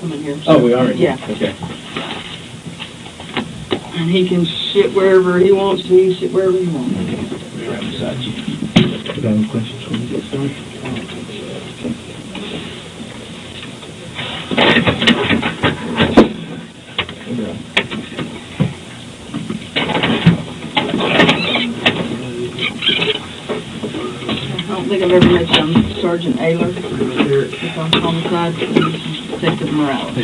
come in here. Oh, we are? Yeah. Okay. And he can sit wherever he wants to, he can sit wherever he wants. We're right beside you. You got any questions when we get started? I don't think I've ever met Sergeant Ayler. It's on homicide, Detective Morales.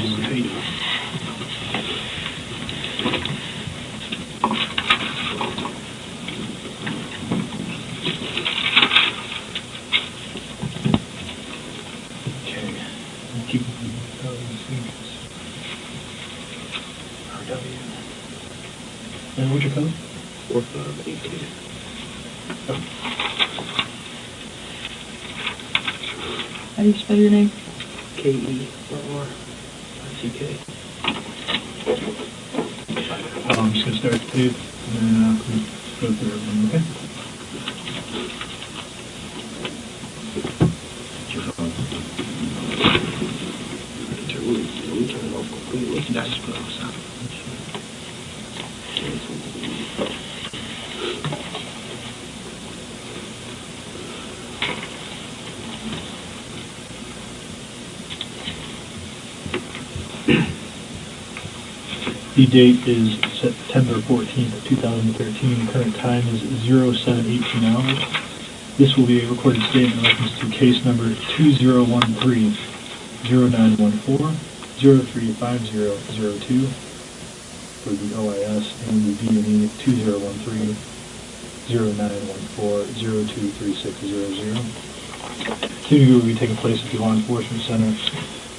And what's your code? 4582. How do you spell your name? Kerrick. I'm just going to start the tape, and then we'll go through everything, okay? Turn it off completely. That's just put it on the side. The date is September 14th, 2013. The current time is 07:18 hours. This will be a recorded statement in reference to case number 2013-0914-035002 for the OIS and the B&E 2013-0914-023600. Interview will be taking place at the Law Enforcement Center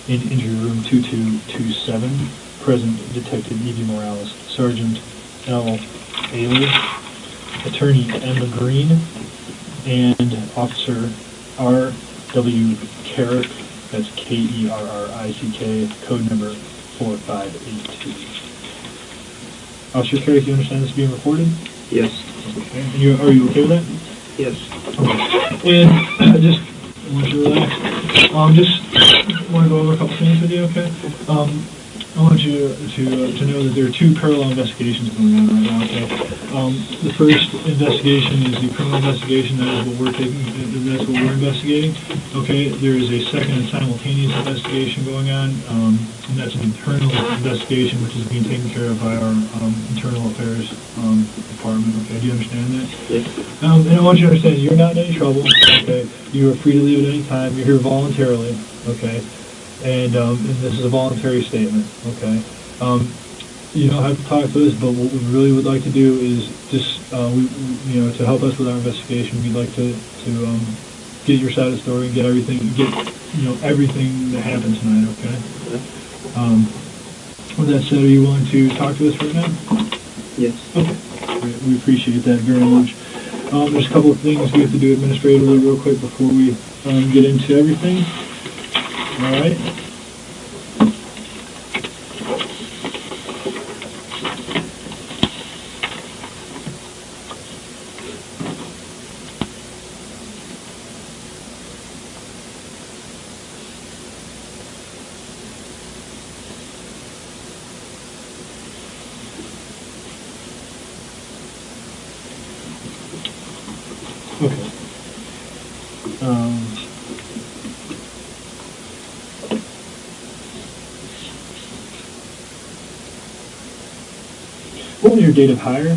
in Injury Room 2227. Present Detective E.V. Morales, Sergeant L. Ayler, Attorney Emma Green, and Officer R.W. Kerrick, that's Kerrick, code number 4582. Officer Kerrick, you understand this being recorded? Yes. Okay. And are you okay with that? Yes. Okay. And I just want you to relax. Just want to go over a couple things with you, okay? I want you to know that there are two parallel investigations going on right now, okay? The first investigation is the criminal investigation. That is what that's what we're investigating, okay? There is a second and simultaneous investigation going on, and that's an internal investigation which is being taken care of by our internal affairs department, okay? Do you understand that? Yes. And I want you to understand you're not in any trouble, okay? You are free to leave at any time. You're here voluntarily, okay? And this is a voluntary statement, okay? You don't have to talk to us, but what we really would like to do is just, to help us with our investigation, we'd like to get your side of the story and get everything that happened tonight, okay? With that said, are you willing to talk to us right now? Yes. Okay. Great. We appreciate that very much. There's a couple of things we have to do administratively real quick before we get into everything. All right. Okay. What was your date of hire?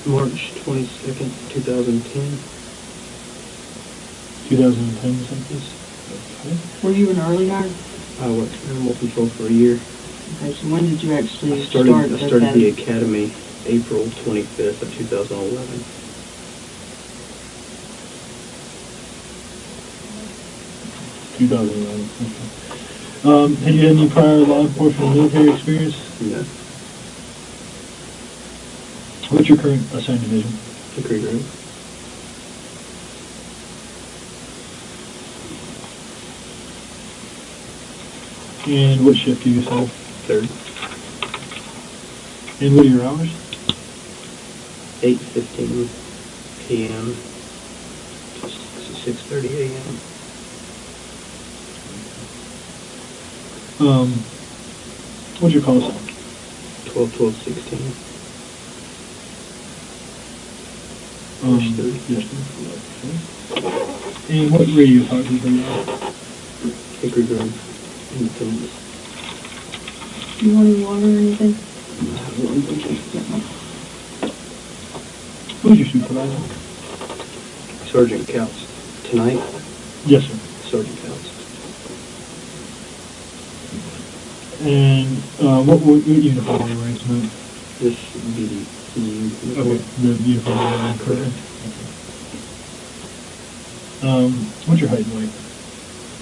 March 22nd, 2010. 2010 census? Okay. Were you an early hire? I worked in animal control for a year. Okay, so when did you actually I started the academy April 25th of 2011. 2011. Okay. Had you had any prior law enforcement or military experience? No. What's your current assigned division? Hickory Grove. And what shift do you assign? Third. And what are your hours? 8:15 p.m. to 6:30 a.m. What's your call sign? 12-12-16. Yes. And what radio talking are you on? Hickory Grove, Independence. You want any water or anything? Who's your supervisor? Sergeant Couts. Tonight, Yes, sir. Sergeant Couts. And what uniform are you wearing tonight? This BDU. Okay, the uniform you're wearing currently. Okay. What's your height and weight?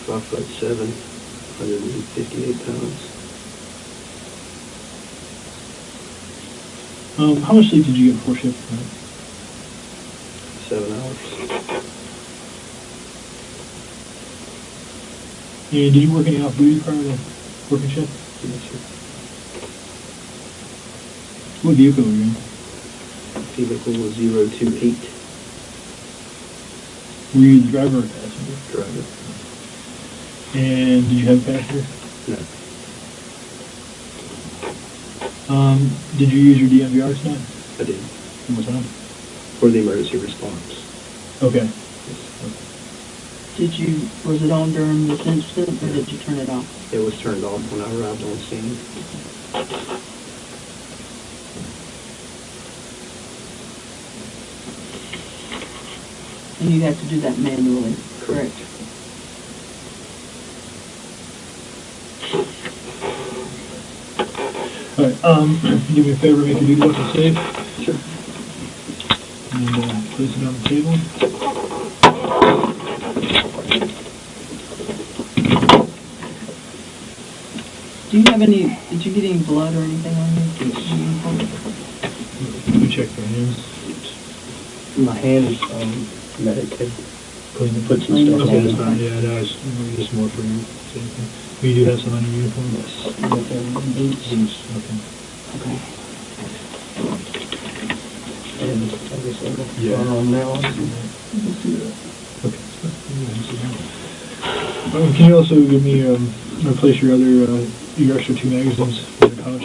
5'7", 158 pounds. How much sleep did you get before shift tonight? 7 hours. And did you work any off-duty prior to working shift? Yes, sir. What vehicle were you in? Vehicle was 028. Were you the driver or passenger? Driver. And did you have a passenger? No. Did you use your DMVR tonight? I did. One more time? For the emergency response. Okay. Was it on during this incident, or did you turn it off? It was turned off when I arrived on scene. And you had to do that manually, correct? All right, do me a favor, make your duty weapon safe. Sure. And place it on the table. Do you have did you get any blood or anything on your uniform? Let me check your hands. My hand, medic had put some Okay, stuff that's on fine. it. Yeah, no, it's just more for your safety. But you do have some on your uniform? Yes. Boots. Boots, okay. Okay. And I guess I'm Yeah. on now. Okay. Can you also give me, replace your other, your extra 2 magazines for the pouch?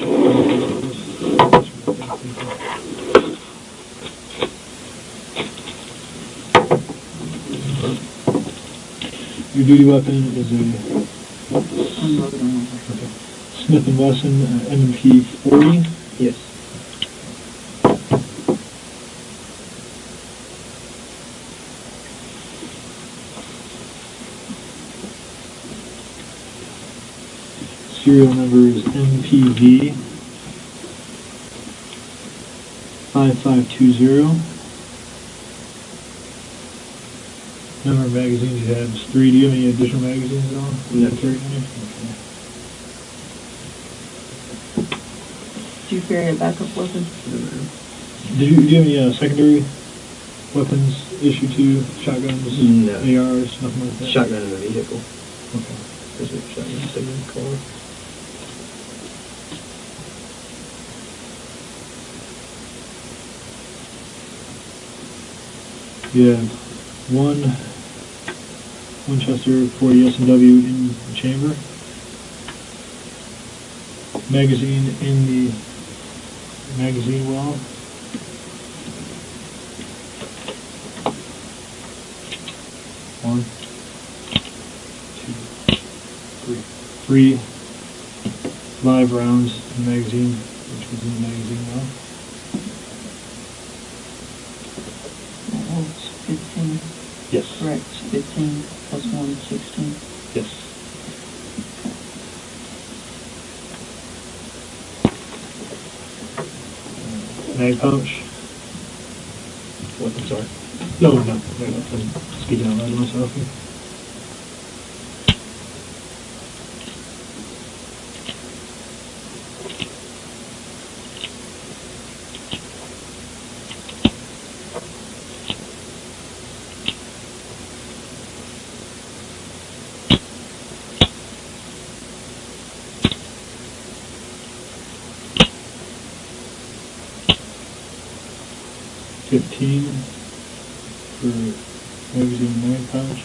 Your duty weapon is a Smith & Wesson M&P 40. Yes. Serial number is MPV 5520. Number of magazines you have is 3. Do you have any additional magazines at all? No. Okay. Do you carry a backup weapon? Do you have any secondary weapons issued to you? Shotguns? No. ARs? Nothing like that? Shotgun in the vehicle. Okay. There's a shotgun sitting in the car. You have 1 Winchester 40 S&W in the chamber. Magazine in the magazine well. One, 2, 3. 3 live rounds in the magazine, which was in the magazine well. Oh, it's 15. Yes. Correct, 15 plus 1, 16. Yes. Mag pouch. What? I'm sorry. No. I'm speaking out loud to myself here. $15 for magazine and mag pouch.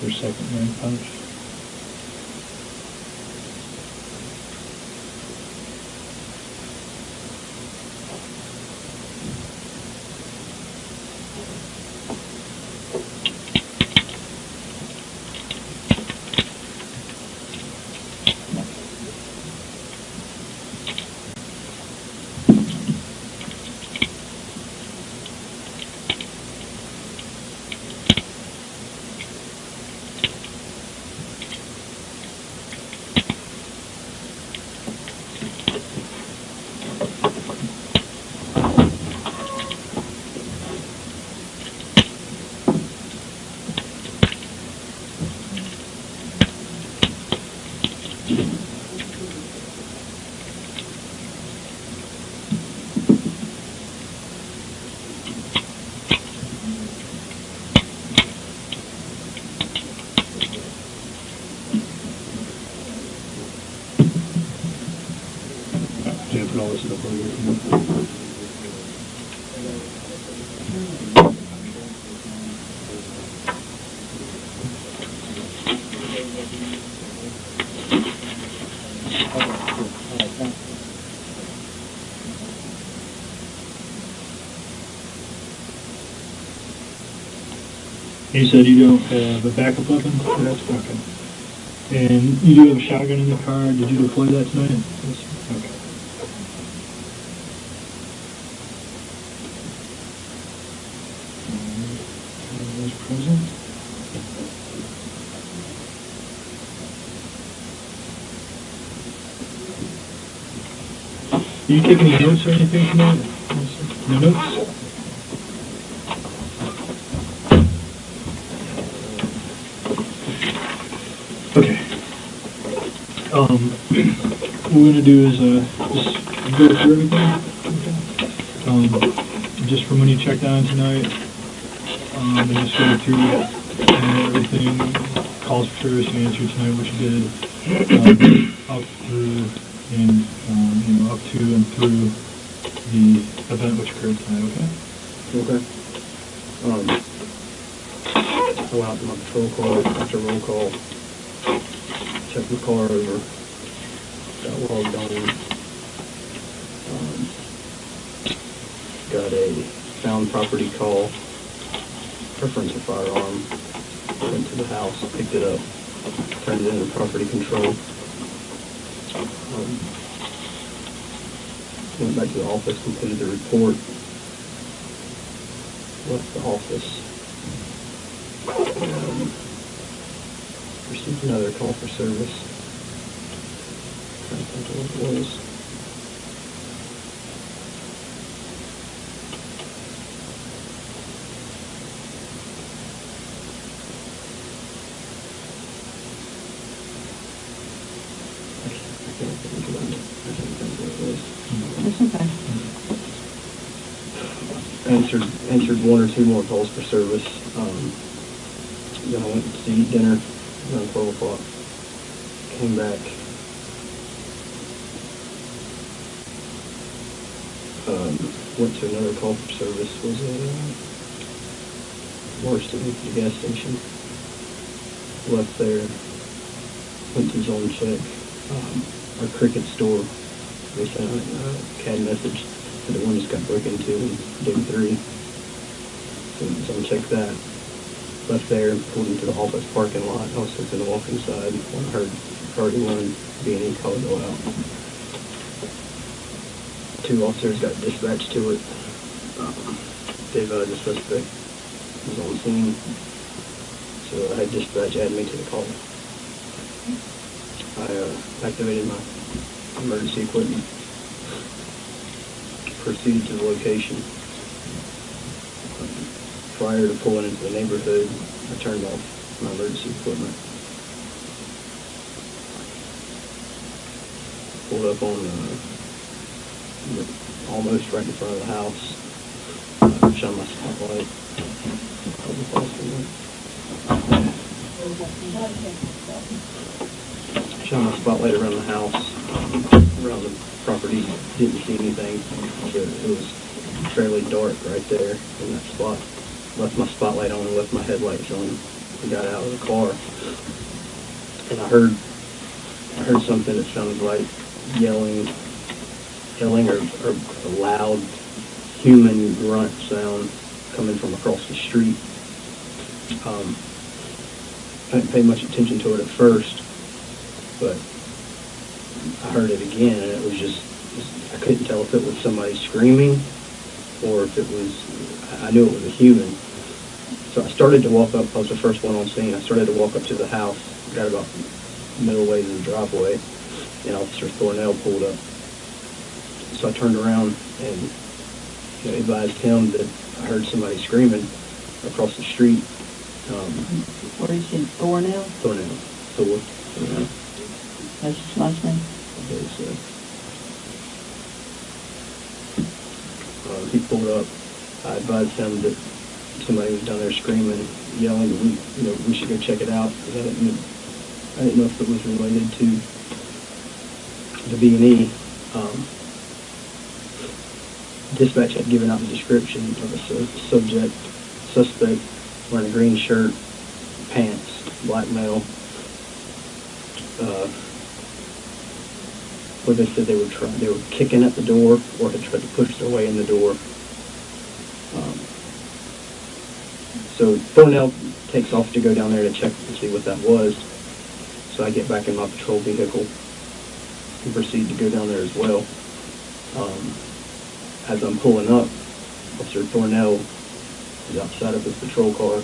For second man punch. Put all this stuff on here. You said you don't have a backup weapon? Yes. Okay. And you do have a shotgun in the car. Did you deploy that tonight? Yes. Okay. Present. Did you take any notes or anything tonight? No notes? Okay. What we're gonna do is just go through everything. Okay. Just from when you checked on tonight. And just go through everything, calls for service, you answered tonight, what you did, up through and, up to and through the event which occurred tonight, okay? Okay. I went out to my patrol car after roll call, checked the car over, got logged on, got a found property call, preference of firearm, went to the house, picked it up, turned it into property control. Went back to the office, completed the report, left the office, received another call for service. Trying to think of what it was. That's okay. Answered one or two more calls for service. Then I went to eat dinner around 12 o'clock. Came back. Went to another call for service. Was at Morrison, the gas station. Left there. Went to zone check. Our Cricket store. They sent a CAD message that the one just got broken into in day 3. So checked that. Left there, pulled into the office parking lot. I was sitting to walk inside when I heard Cardi 1 B&E call go out. 2 officers got dispatched to it. The suspect was on scene. So I had dispatch add me to the call. I activated my emergency equipment, proceeded to the location. Prior to pulling into the neighborhood, I turned off my emergency equipment. Pulled up on almost right in front of the house. Shone my spotlight. Shone my spotlight around the house, around the property. Didn't see anything. So it was fairly dark right there in that spot. Left my spotlight on and left my headlights on. We got out of the car, and I heard something that sounded like yelling or a loud human grunt sound coming from across the street. I didn't pay much attention to it at first, but I heard it again, and it was just I couldn't tell if it was somebody screaming or if it was, I knew it was a human. So I started to walk up. I was the first one on scene. I started to walk up to the house, got about middle way to the driveway, and Officer Thornell pulled up. So I turned around and advised him that I heard somebody screaming across the street. What is it, Thornell? Thornell. That's his last name? He pulled up. I advised him that somebody was down there screaming, yelling. We should go check it out, because I didn't know if it was related to the B&E. Dispatch had given out the description of a suspect wearing a green shirt, pants, black male. Where they said they were kicking at the door or had tried to push their way in the door. So Thornell takes off to go down there to check to see what that was. So I get back in my patrol vehicle and proceed to go down there as well. As I'm pulling up, Officer Thornell is outside of his patrol car.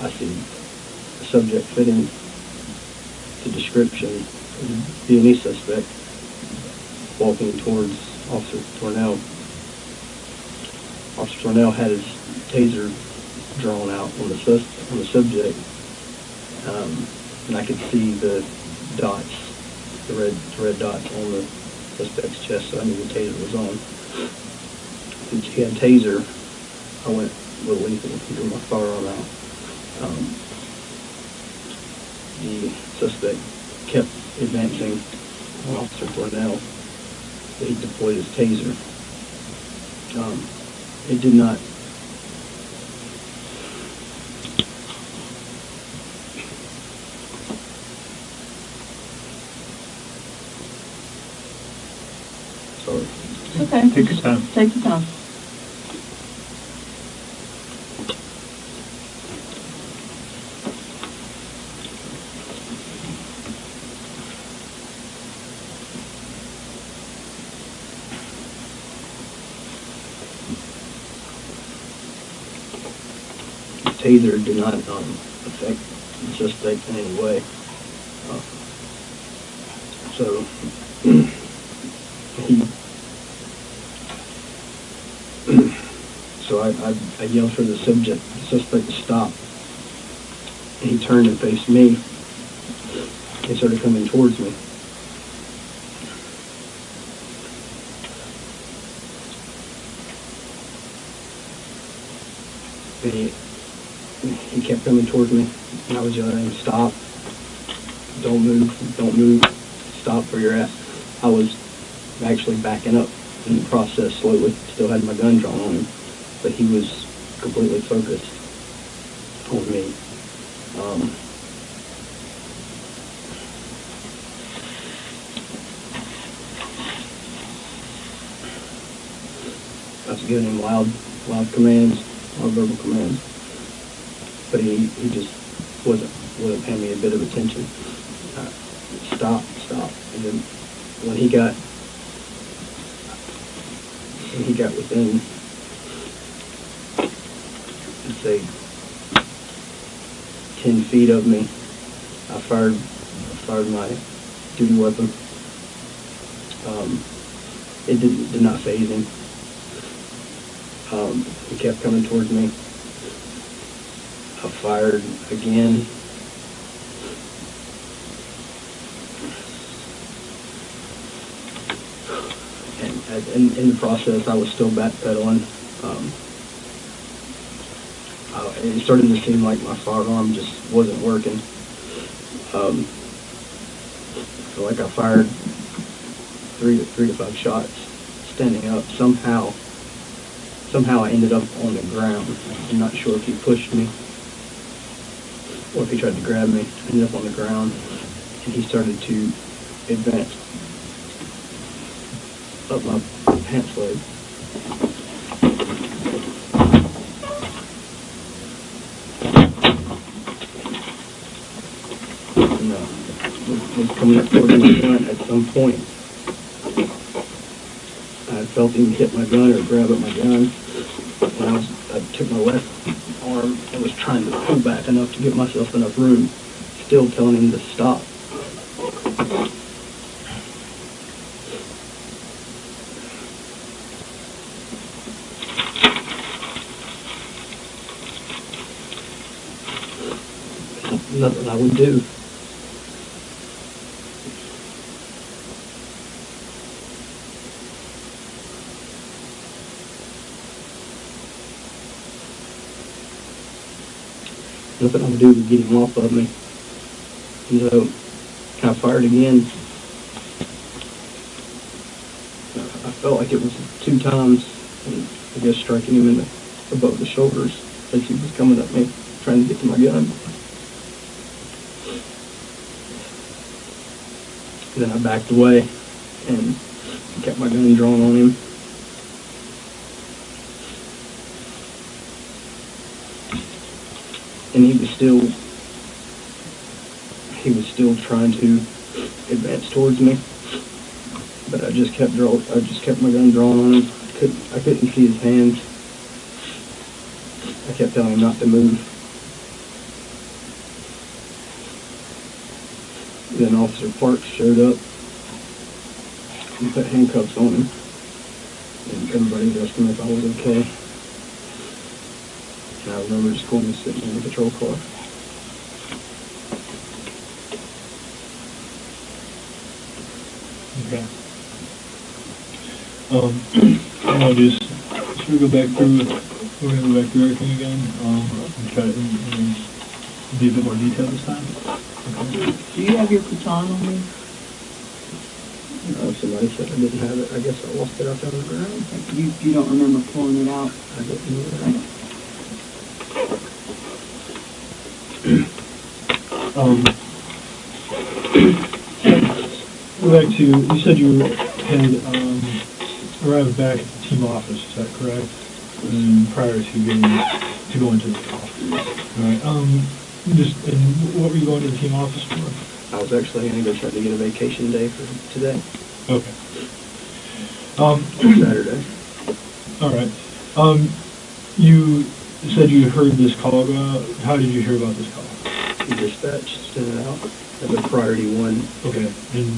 I see a subject fitting the description of the B&E suspect walking towards Officer Thornell. Officer Thornell had his taser drawn out on the subject, and I could see the dots, the red dots on the suspect's chest, so I knew the taser was on. Since he had a taser, I went a little lethal and drew my firearm out. The suspect kept advancing on Officer Thornell, but he deployed his taser. It did not sorry. Okay. Take your time. Take your time. Taser did not affect the suspect in any way. So I yelled for the suspect to stop. And he turned and faced me and started coming towards me. And he kept coming towards me, and I was yelling, "Stop! Don't move! Don't move! Stop where you're at!" I was actually backing up in the process slowly. Still had my gun drawn on him, but he was completely focused on me. I was giving him loud commands, loud verbal commands. But he just wasn't paying me a bit of attention. Stop. And then when he got within, let's say, 10 feet of me, I fired my duty weapon. It did not faze him. He kept coming towards me. I fired again. And in the process, I was still backpedaling. It started to seem like my firearm just wasn't working. So like I fired three to five shots standing up. Somehow I ended up on the ground. I'm not sure if he pushed me or if he tried to grab me. I ended up on the ground, and he started to advance up my pants leg. And was coming up towards my gun at some point. I felt him hit my gun or grab at my gun. And I took my left arm and was trying to pull back enough to give myself enough room, still telling him to stop. Nothing I would do. Nothing I would do to get him off of me. And so I fired again. I felt like it was 2 times, and I guess striking him above the shoulders as he was coming at me, trying to get to my gun. Then I backed away and kept my gun drawn on him. And he was still trying to advance towards me, but I just kept my gun drawn on him. I couldn't see his hands. I kept telling him not to move. Then Officer Parks showed up and put handcuffs on him, and everybody was asking if I was okay. And I remember just going and sitting in the patrol car. Okay. I'll just should we go back through? We're gonna go back through everything again. And try to be a bit more detailed this time. Okay. Do you have your baton on you? Somebody said I didn't have it. I guess I lost it out there on the ground. You don't remember pulling it out? I don't know that. Go back to, you said you had arrived back at the team office, is that correct? And prior to going to the office. All right. And what were you going to the team office for? I was actually going to go try to get a vacation day for today. Okay. Saturday. All right. You said you heard this call go out. How did you hear about this call? The dispatch sent it out as a priority 1. Okay. And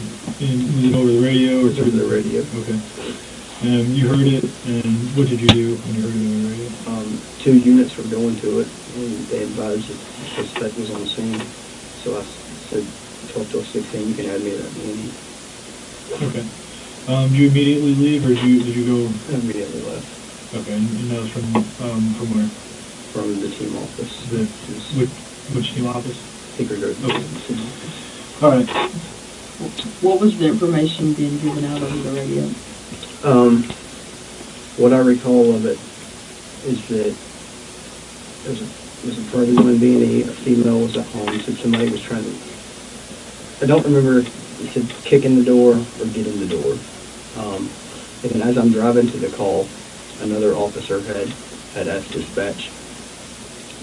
was it over the radio or Through the radio? Okay. You heard it, and what did you do when you heard it over the radio? 2 units were going to it, and they advised that the suspect was on the scene. So I said 12 till 16, you can add me to that meeting. Okay. Did you immediately leave, or did you go? I immediately left. Okay, and that was from where? From the team office. Which team office? Tinker Road. Okay. All right. What was the information being given out over the radio? What I recall of it is that there was a party one being a female was at home, so somebody was trying to, I don't remember if it said kick in the door or get in the door. And then as I'm driving to the call, another officer had asked dispatch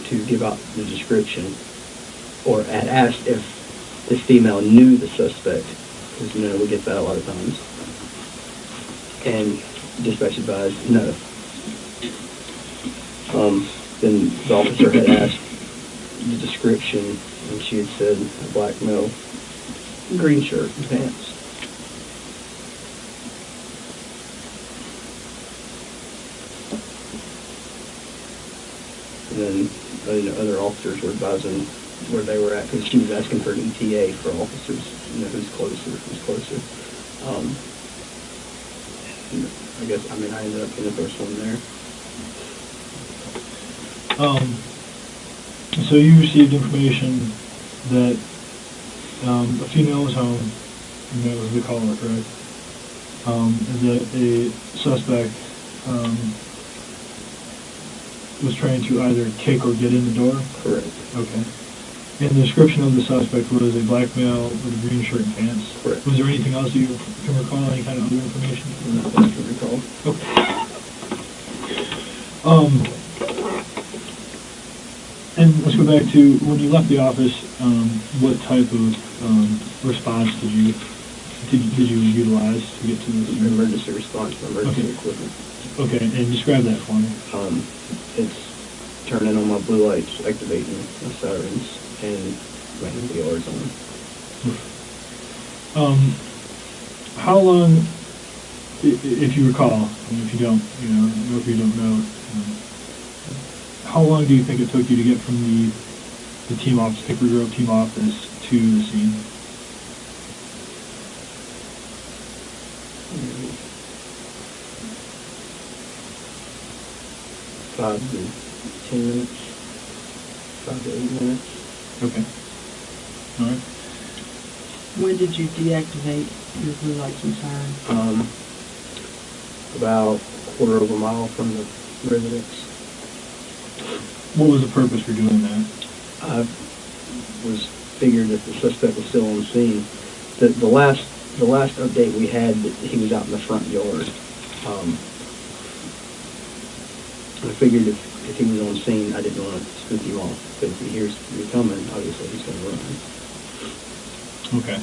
to give out the description, or had asked if this female knew the suspect, because we get that a lot of times. And dispatch advised no. Then the officer had asked the description, and she had said a black male, green shirt and pants. And then other officers were advising where they were at, because she was asking for an ETA for officers, who's closer. And I guess, I ended up being the first one there. So you received information that a female was home, and that was the caller, correct? And that a suspect was trying to either kick or get in the door? Correct. Okay. And the description of the suspect was a black male with a green shirt and pants? Correct. Was there anything else you can recall, any kind of other information? Not that I can recall. Okay. And let's go back to when you left the office. What type of response did you utilize to get to this? Emergency response, emergency equipment. Okay, and describe that for me. It's turning on my blue lights, activating my sirens, and running the yards on. How long, if you recall, and if you don't, or if you don't know, how long do you think it took you to get from the team office, Hickory Grove team office, to the scene? Maybe 5 to 10 minutes, 5 to 8 minutes. Okay. All right. When did you deactivate your blue lights and sirens? About a quarter of a mile from the residence. What was the purpose for doing that? I was figured that the suspect was still on the scene. The last update we had, that he was out in the front yard. I figured if he was on scene, I didn't want to spook him off, because if he hears me coming, obviously he's going to run. Okay.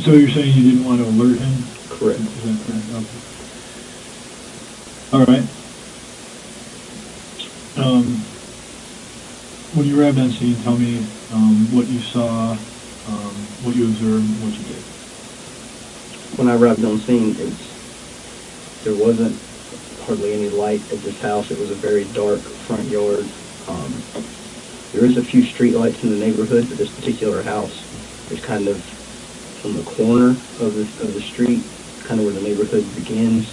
So you're saying you didn't want to alert him? Correct. Is that correct? Okay. All right. When you arrived on scene, tell me what you saw, what you observed, what you did. When I arrived on scene, there wasn't hardly any light at this house. It was a very dark front yard. There is a few street lights in the neighborhood, but this particular house is kind of on the corner of the street, kind of where the neighborhood begins.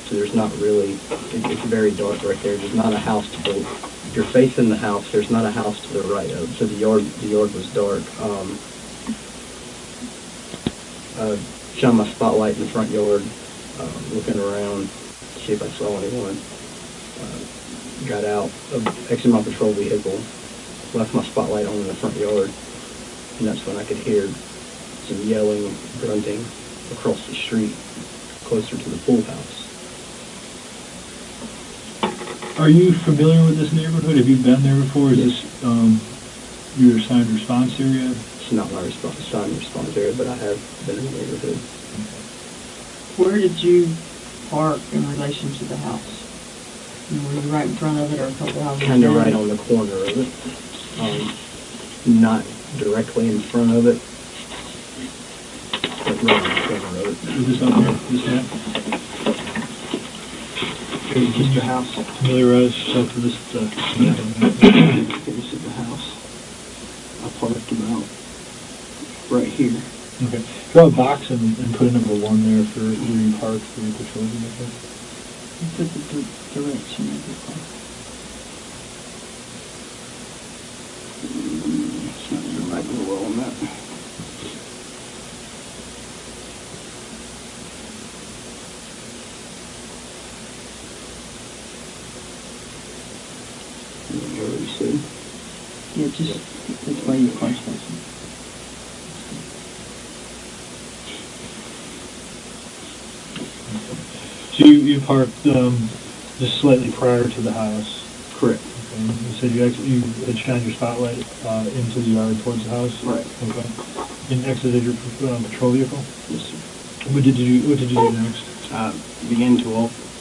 So there's not really, it's very dark right there. There's not a house to the, if you're facing the house, there's not a house to the right of. So the yard was dark. Shone my spotlight in the front yard, looking around to see if I saw anyone. Got out, exited my patrol vehicle, left my spotlight on in the front yard, and that's when I could hear some yelling, grunting across the street, closer to the pool house. Are you familiar with this neighborhood? Have you been there before? Is this your assigned response area? It's not my assigned response area, but I have been in the neighborhood. Where did you park in relation to the house? Were you right in front of it or a couple houses Kind of down? right on the corner of it. Not directly in front of it, but right on the corner of it. Is this up here? This map? Here's the house. Familiarize yourself with this map. This is the house. I parked about right here. Okay. Draw a box and put a number 1 there for where you park for your patrol vehicle. You put the direction of the car. It's not even right real well on that. You already see. Yeah, just that's where your car's facing. So you parked just slightly prior to the house. Correct. Okay. You said you had shined your spotlight into the yard towards the house. Right. Okay. And exited your patrol vehicle. Yes, sir. What did you do next? I began to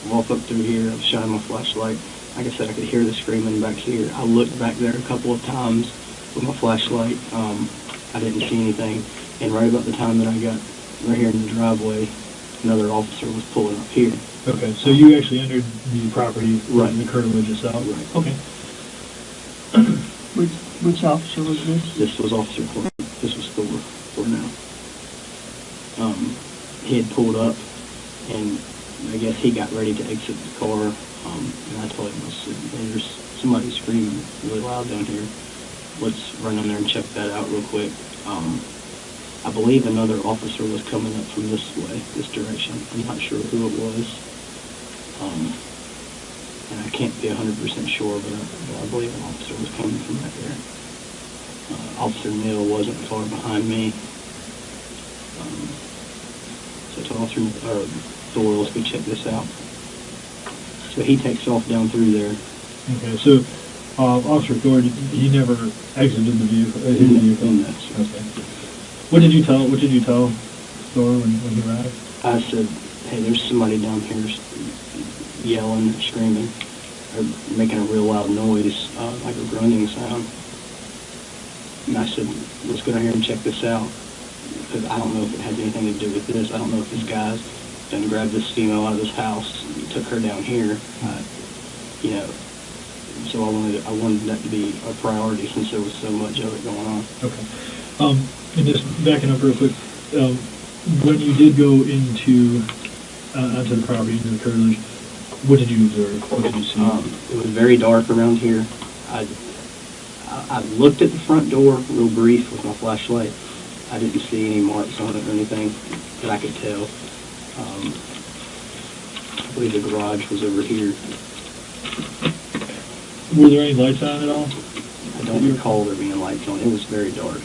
walk up through here. I was shining my flashlight. Like I said, I could hear the screaming back here. I looked back there a couple of times with my flashlight. I didn't see anything. And right about the time that I got right here in the driveway, another officer was pulling up here. Okay, so you actually entered the property, Right. the curtilage itself? Right. Okay. Which officer was this? This was Officer Clark. This was Thor now. He had pulled up, and I guess he got ready to exit the car, and I told him, I said, "Hey, there's somebody screaming really loud down here. Let's run in there and check that out real quick." I believe another officer was coming up from this way, this direction. I'm not sure who it was. And I can't be 100% sure, but I believe an officer was coming from right there. Officer Neal wasn't far behind me. So I told Officer Thor, let's go check this out. So he takes off down through there. Okay, so Officer Thor, he never exited the vehicle, his vehicle? No. Okay. What did you tell Thor when he arrived? I said, "Hey, there's somebody down here yelling, screaming, or making a real loud noise, like a grunting sound." And I said, "Let's go down here and check this out, because I don't know if it has anything to do with this. I don't know if this guy's done grabbed this female out of this house and took her down here, you know." So I wanted that to be a priority since there was so much of it going on. Okay. And just backing up real quick, when you did go into onto the property, into the curtilage, what did you observe? What did you see? It was very dark around here. I looked at the front door real brief with my flashlight. I didn't see any marks on it or anything that I could tell. I believe the garage was over here. Were there any lights on at all? I don't recall there being lights on. It was very dark.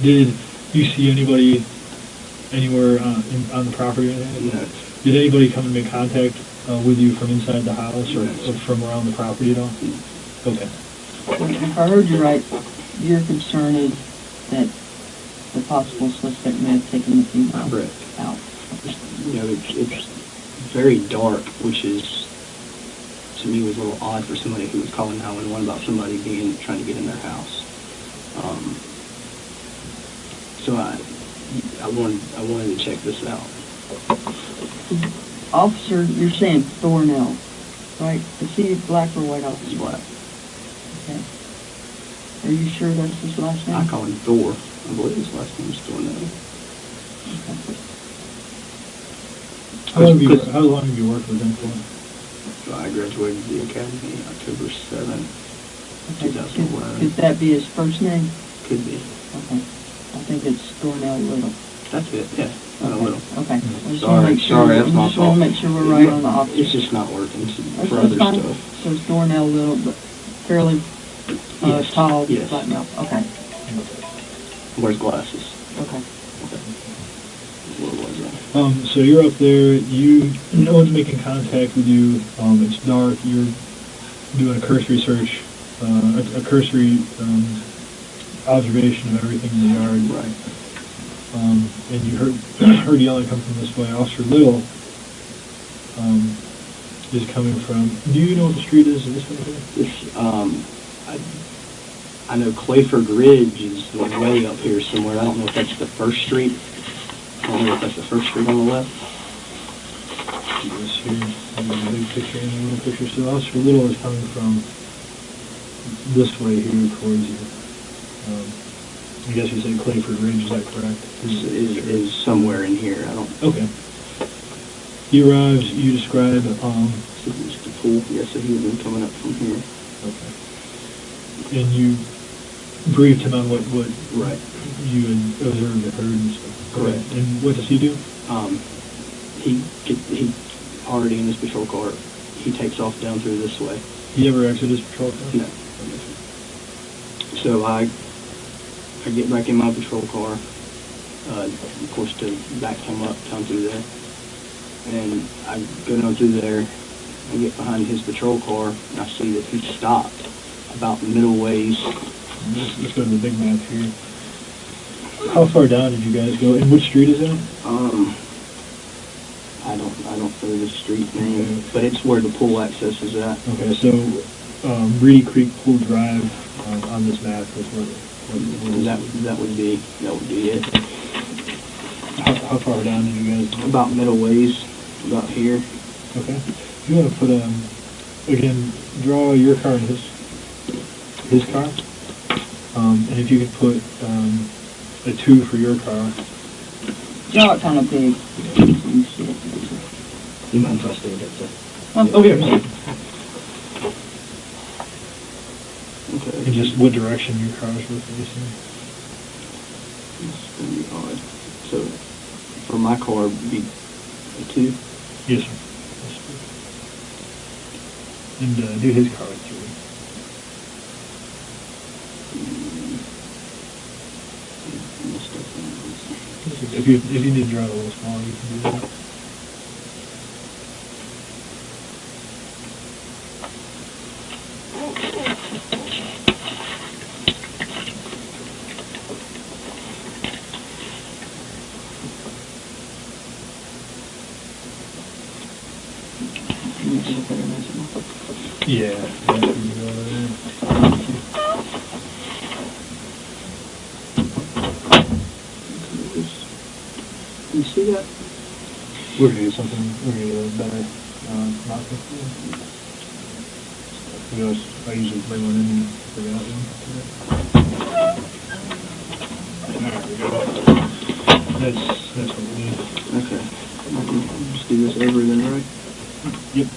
Did you see anybody anywhere on the property or anything? No. Did anybody come and make contact with you from inside the house or No. from around the property at all? Okay. If I heard you right, your concern is that the possible suspect may have taken the female Correct. out. You know, it's very dark, which is, to me, was a little odd for somebody who was calling 911 about somebody trying to get in their house. So I wanted to check this out. Officer, you're saying Thornell, right? Is he black or white officer? He's black. Okay. Are you sure that's his last name? I call him Thor. I believe his last name is Thornell. Okay. How long have you worked with him for? So I graduated the academy October 7th, Okay. 2011. Could that be his first name? Could be. Okay. I think it's Thornell Little. That's it, yeah. Not a Okay. little. Okay. I just Sorry, wanna make sure- sorry, that's my I just want fault. to make sure we're right on the officer. It's just not working That's for other fine. stuff. So it's Thornell Little, but fairly Yes. tall, Yes. black male. Okay. Wears glasses. Okay. What was that? So you're up there. No one's making contact with you. It's dark. You're doing a cursory search, a cursory observation of everything in the yard. Right. And you heard yelling come from this way. Officer Little is coming from. Do you know what the street is? This one here? I know Clayford Ridge is way up here somewhere. I don't know if that's the first street. I don't know if that's the first street on the left. This here, and the big picture and the little picture. So Officer Little is coming from this way here towards you. I guess you said Clayford Ridge, is that correct? Is somewhere in here. I don't. Okay. He arrives, you describe, It's the pool. Yeah, so he would have been coming up from here. okay. And you briefed him on what Right. you had observed and heard and stuff. Correct. Okay. And what does he do? He already in his patrol car. He takes off down through this way. He ever exited his patrol car? No. So I get back in my patrol car, of course, to back him up down through there. And I go down through there, I get behind his patrol car, and I see that he stopped about middle ways. Let's go to the big map here. How far down did you guys go? And which street is that? I don't know the street name, but it's where the pool access is at. Okay, so Reedy Creek Pool Drive on this map is where That would be it. How far down did you guys go? About middle ways, about here. Okay. If you want to put, again, draw your car and his car. And if you could put a 2 for your car. Y'all are kind of big. You mind if I stand up, sir? Oh, yeah. Okay. And just what direction your cars were facing. It's going to be odd. So, for my car, it'd be a 2? Yes, sir. And do his car a 3. If you need to draw it a little smaller, you can do that. Yeah. You see that? We're going to get something, we're going to get a better marker. I usually bring one in and figure out one. There we go. That's what we need. Okay. I can just do this over then, right? Yep.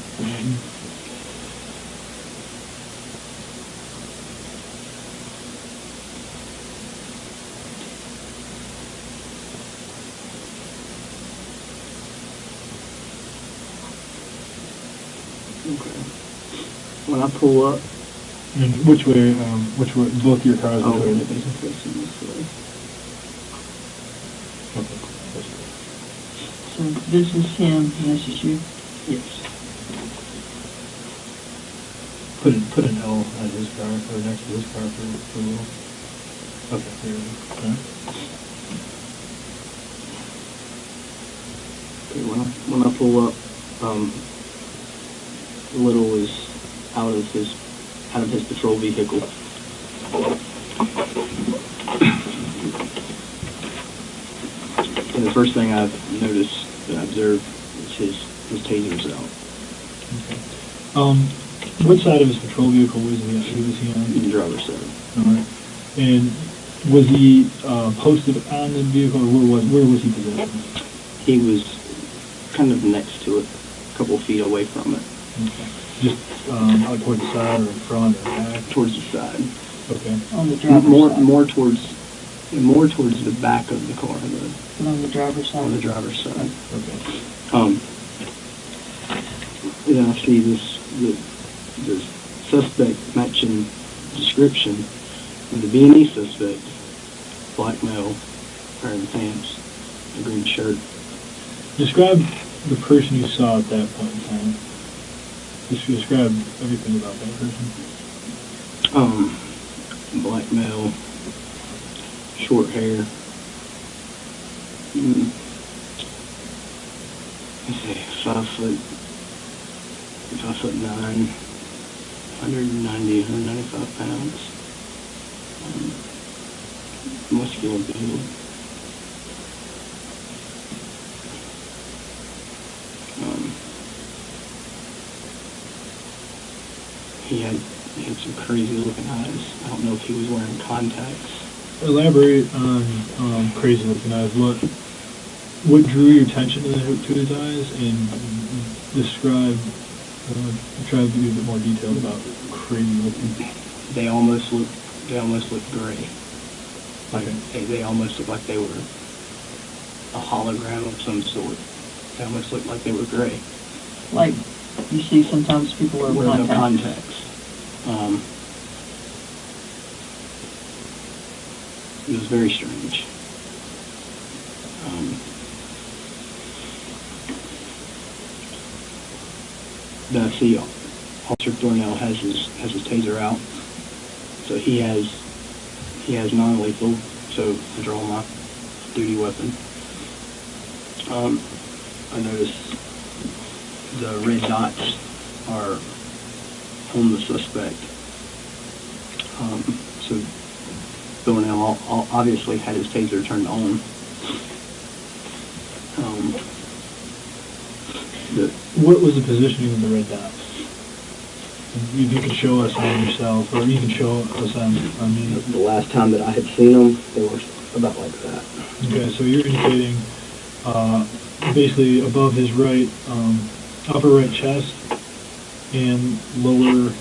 Okay. When I pull up, And which way, both your cars, oh, which way are they're they facing? facing this way. Okay. So this is him, and this is you. Yes. Put an L on his car, or next to his car for a little. Okay, there we go. Alright. Okay, when I pull up, Little is out of his patrol vehicle. And the first thing I've noticed that I observed is his taser's out. Okay. What side of his patrol vehicle was he on? The driver's side. Alright. And was he posted on the vehicle, or where was he positioned? He was kind of next to it, a couple feet away from it. Okay. Just out towards the side, or in front, or back? Towards the side. Okay. On the driver's side. More towards the back of the car, though. And on the driver's side. On the driver's side. Okay. Then I see the suspect matching description of the B&E suspect, black male, wearing pants, a green shirt. Describe the person you saw at that point in time. Just describe everything about that person. Black male, short hair. Let's see, 5'9", 195 pounds. Muscular build. He had some crazy looking eyes. I don't know if he was wearing contacts. Elaborate on crazy looking eyes. What drew your attention to his eyes, and describe, try to be a bit more detailed about crazy looking. They almost look gray. Like Okay. they almost look like they were a hologram of some sort. They almost looked like they were gray. Like you see sometimes people wear No contacts. contacts. It was very strange. Then I see Officer Thornell has his taser out, so he has non-lethal. So I draw my duty weapon. I notice the red dots are on the suspect. So Thornell obviously had his taser turned on. what was the positioning of the red dots? If you could show us on yourself, or you can show us on me. The last time that I had seen them, they were about like that. Okay, so you're indicating basically above his right, upper right chest and lower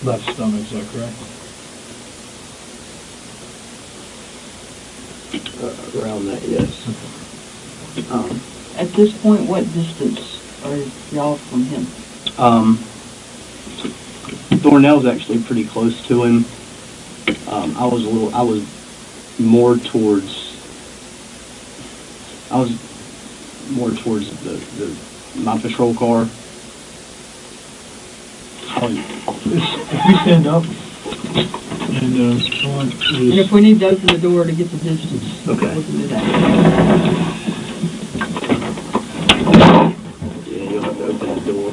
left stomach, is that correct? Around that, yes. At this point, what distance are y'all from him? Thornell's actually pretty close to him. I was more towards my patrol car. If we stand up and someone And if we need to open the door to get the distance, Okay. we can do that. Yeah, you'll have to open the door.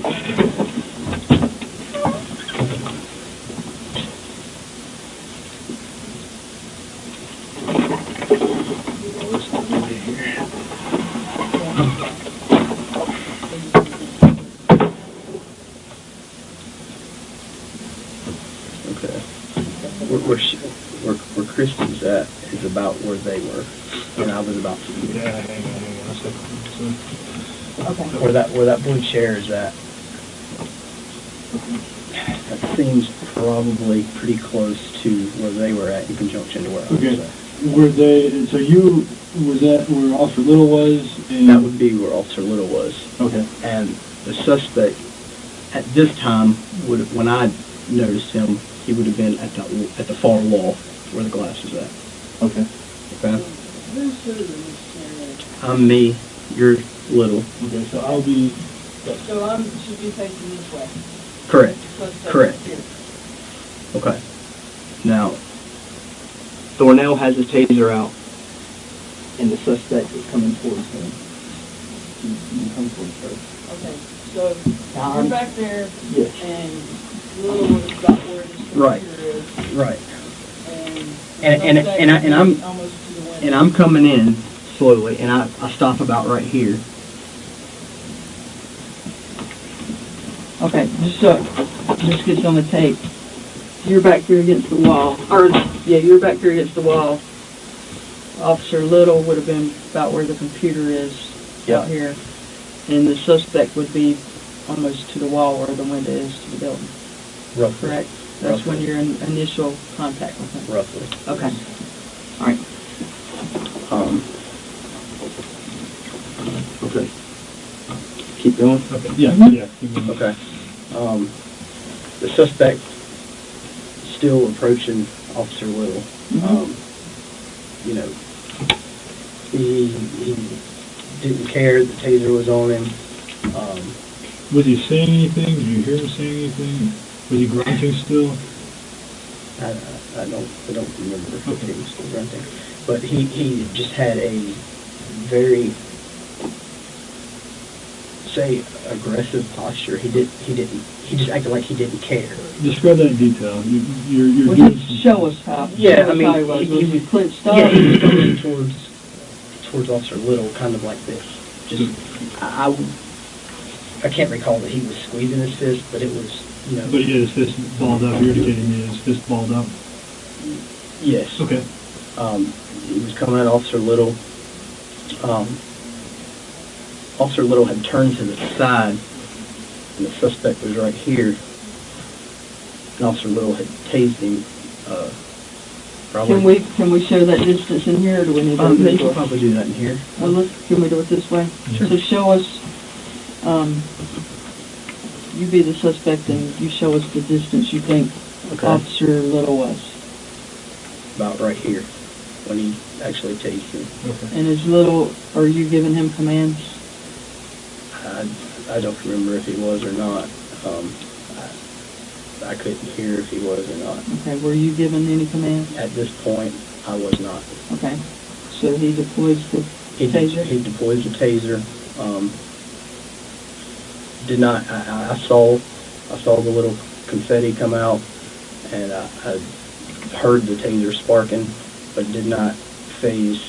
Where Christian's at is about where they were, and I was about. Yeah, hang on a second. Okay. Where that blue chair is at. That seems probably pretty close to where they were at in conjunction to where I was Okay. at. Were they, so you, was that where Officer Little was? And That would be where Officer Little was. Okay. And the suspect, at this time, when I noticed him, he would have been at the far wall where the glass is at. Okay. Okay? I'm me, you're Little. Okay, so I'll be, So I should be facing this way. Correct. Suspect Correct. here. Okay. Now, Thornell has his taser out, and the suspect is coming towards him. You can come towards her. Okay, so Now, you're back there, Yes. and Little was about where this Right. computer is, Right. and And I'm almost to the window. and I'm coming in slowly, and I stop about right here. Okay, just gets on the tape. You're back here against the wall, you're back here against the wall. Officer Little would have been about where the computer is Yeah. out here, and the suspect would be almost to the wall where the window is to the building. Roughly. Correct? That's Roughly. when you're in initial contact with him. Roughly. Okay. All right. Okay. Keep going. okay, yeah, Mhm. yeah. you can- Okay. The suspect still approaching Officer Little. Mhm. You know, he didn't care. The taser was on him. Was he saying anything? Did you hear him saying anything? Was he grunting still? I don't remember if Okay. he was still grunting, but he just had a very, say, aggressive posture. He just acted like he didn't care. Describe that in detail. You're Well, giving just some- show us how. Yeah, show I us mean, how he was. Was he clenched up? Yeah, he was coming towards Officer Little, kind of like this. Just, I can't recall that he was squeezing his fist, but it was, you know. But he had his fist balled up. You're indicating he had his fist balled up. Yes. Okay. He was coming at Officer Little. Officer Little had turned to the side, and the suspect was right here. And Officer Little had tased him. Probably. Can we show that distance in here, or do we need to open You the can door? probably do that in here. Well, can we do it this way? Sure. So show us, you be the suspect, and you show us the distance you think Okay. Officer Little was. About right here, when he actually tased him. Okay. And is Little, are you giving him commands? I don't remember if he was or not. I couldn't hear if he was or not. Okay, were you giving any commands? At this point, I was not. Okay, so he deploys the taser? He deploys the taser. Did not. I saw the little confetti come out, and I heard the taser sparking, but did not phase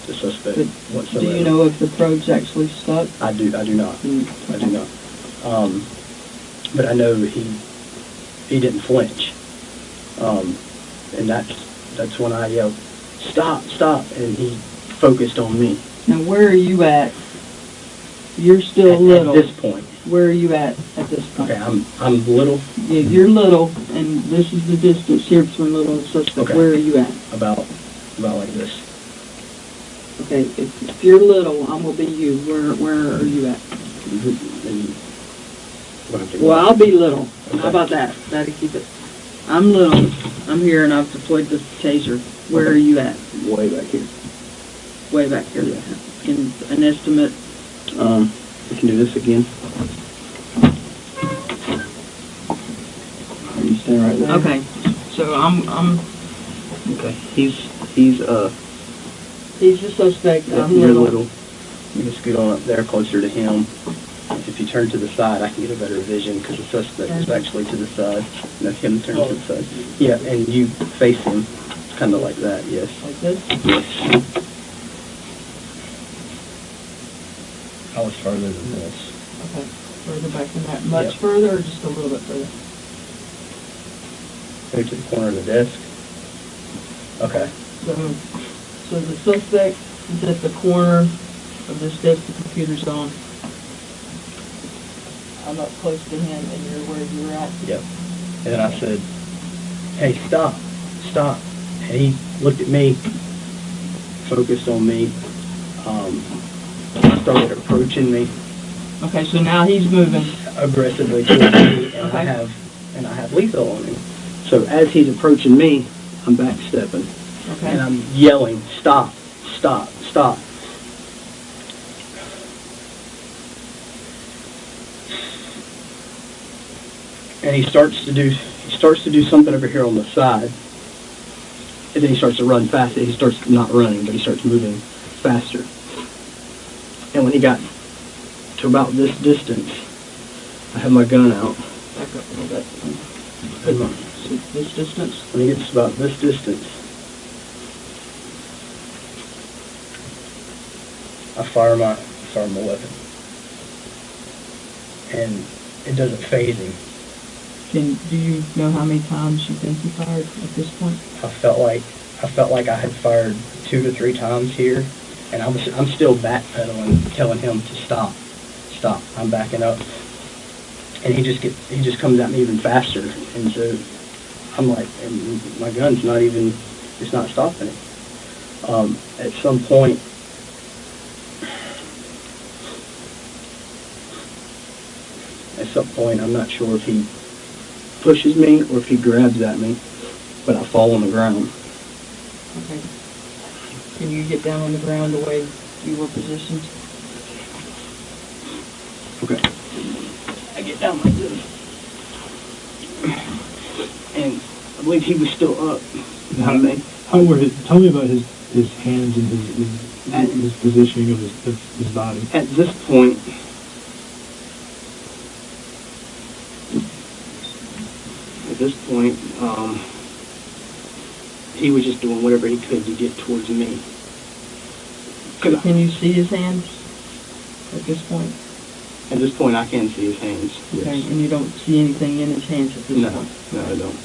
the suspect But whatsoever. do you know if the probes actually stuck? I do not. Mm. I do not. But I know he didn't flinch. And that's when I yelled, "Stop, stop," and he focused on me. Now, where are you at? You're still little. At this point. Where are you at this point? Okay, I'm little. Yeah, you're little, and this is the distance here between little and suspect. Okay. Where are you at? About like this. Okay, if you're little, I'm gonna be you. Where are you at? And we'll have to go Well, up. I'll be little. Okay. How about that? That'll keep it. I'm little. I'm here, and I've deployed the taser. Where Okay. are you at? Way back here. Way back here. Yeah. In an estimate. We can do this again. Are you staying right there? Okay. So I'm. Okay. He's He's the suspect. I'm you're little. little. You can scoot on up there closer to him. If you turn to the side, I can get a better vision because the suspect is actually to the side. And that's him turning to the side. Yeah, and you face him. It's kind of like that, yes. Like this. Yes. How much farther than this? Okay. Further back than that. Much Yep. further, or just a little bit further? Go to the corner of the desk. Okay. So the suspect is at the corner of this desk the computer's on. I'm up close to him, and you're where you're at. Yep. And then I said, "Hey, stop, stop." And he looked at me, focused on me, started approaching me Okay, so now he's moving. aggressively towards me, and Okay. I have lethal on him. So as he's approaching me, I'm backstepping, Okay. and I'm yelling, "Stop, stop, stop." And he starts to do something over here on the side, and then he starts to run faster. He starts not running, but he starts moving faster. And when he got to about this distance, I have my gun out. Back up a little bit. And So this distance. when he gets to about this distance, I fire my weapon, and it doesn't faze him. Do you know how many times you think you fired at this point? I felt like I had fired 2 to 3 times here, and I'm still backpedaling, telling him to stop. I'm backing up, and he just comes at me even faster, and so I'm like, and my gun's it's not stopping it. At some point, I'm not sure if he pushes me or if he grabs at me, but I fall on the ground. Okay. Can you get down on the ground the way you were positioned? Okay. I get down like this. And I believe he was still up. How were tell me about his hands and his positioning of his body. At this point, he was just doing whatever he could to get towards me. Can you see his hands at this point? At this point, I can see his hands. Okay, Yes. and you don't see anything in his hands at this No, point? no, I don't.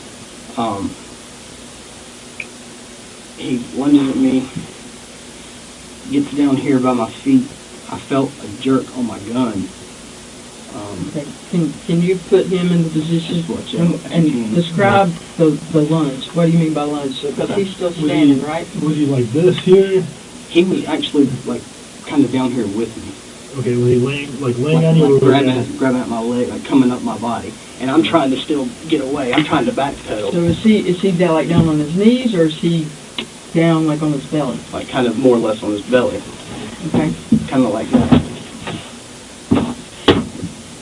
He lunges at me, gets down here by my feet. I felt a jerk on my gun. Okay, can you put him in the position Just watch out. and describe the lunge? What do you mean by lunge? Because he's still standing, right? Was he like this here? He was actually like kind of down here with me. Okay, was he laying on you? Like or grabbing at my leg, like coming up my body. And I'm trying to still get away. I'm trying to backpedal. So is he down like down on his knees, or is he down like on his belly? Like kind of more or less on his belly. Okay. Kind of like that.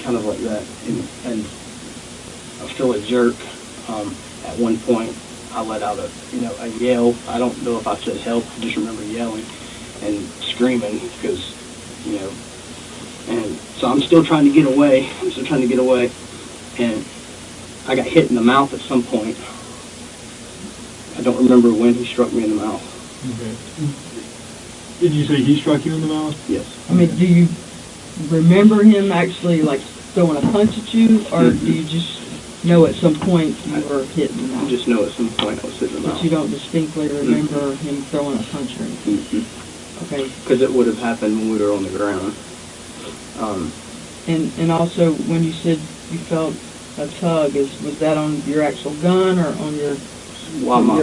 Kind of like that. And I feel a jerk. At one point, I let out a yell. I don't know if I said help. I just remember yelling and screaming because, and so I'm still trying to get away. And I got hit in the mouth at some point. I don't remember when he struck me in the mouth. Okay. And you say he struck you in the mouth? Yes. I mean, do you remember him actually, like, throwing a punch at you, or do you just know at some point you were hit in the I mouth? just know at some point I was hitting the mouth. But you don't distinctly remember him throwing a punch or anything? Okay. Because it would have happened when we were on the ground. And also, when you said you felt a tug, was that on your actual gun or on your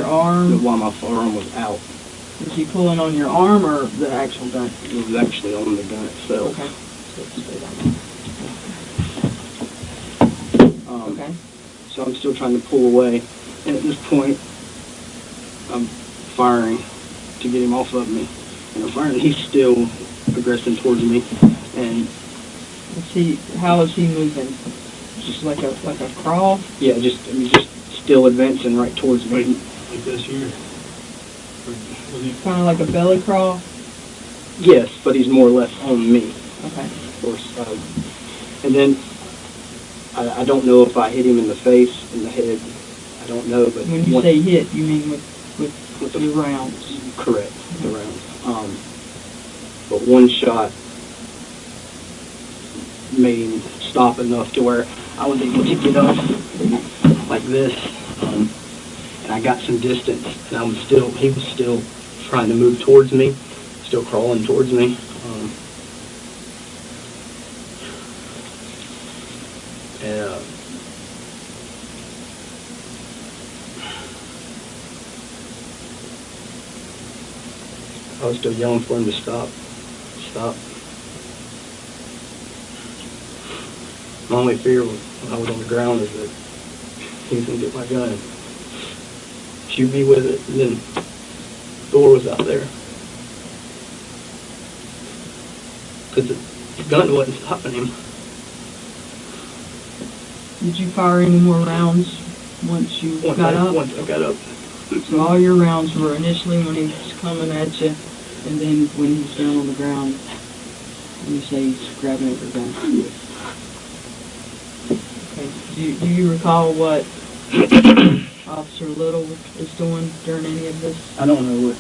arm? While my forearm was out. Was he pulling on your arm or the actual gun? It was actually on the gun itself. Okay. Okay. So I'm still trying to pull away, and at this point, I'm firing to get him off of me. And I'm firing, he's still aggressing towards me, and How is he moving? Just like a crawl? yeah, just still advancing right towards me. Like this here? Kind of like a belly crawl? Yes, but he's more or less on me. Okay. Of course. And then I don't know if I hit him in the face, in the head. I don't know, but When you say hit, you mean with the the rounds? Correct, the rounds. But one shot made him stop enough to where I was able to get up like this, and I got some distance, and he was still trying to move towards me, still crawling towards me. I was still yelling for him to stop. My only fear when I was on the ground is that he was going to get my gun and shoot me with it, and then the door was out there. Because the gun wasn't stopping him. Did you fire any more rounds once you got up? Once I got up. So all your rounds were initially when he was coming at you, and then when he's down on the ground, when you say he's grabbing at your gun. Okay. Do you recall what Officer Little was doing during any of this? I don't know what.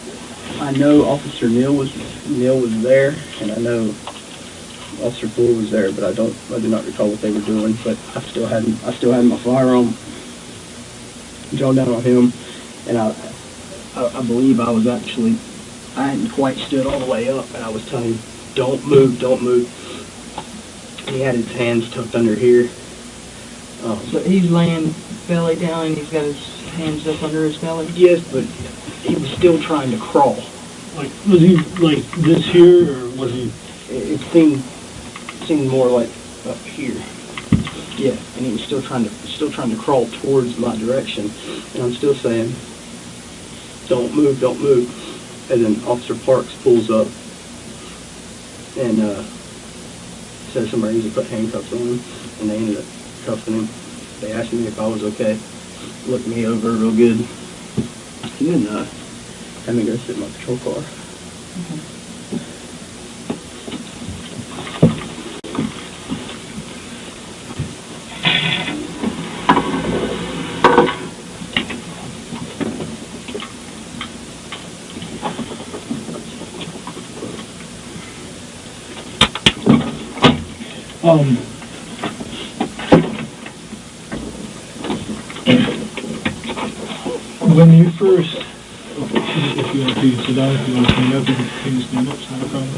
I know Officer Neal was there, and I know Officer Fuller was there, but I do not recall what they were doing. But I still had my firearm drawn down on him, and I believe I hadn't quite stood all the way up, and I was telling him, don't move. And he had his hands tucked under here. So he's laying belly down and he's got his hands up under his belly? Yes, but he was still trying to crawl. Like, was he like this here, or was he? It seemed more like up here. Yeah, and he was still trying to crawl towards my direction, and I'm still saying, don't move. And then Officer Parks pulls up and says somebody needs to put handcuffs on him, and they ended up cuffing him. They asked me if I was okay, looked me over real good, and then had me go sit in my patrol car. When you first, if you want to sit down, if you want to stand up, you can stand up, it's not a problem.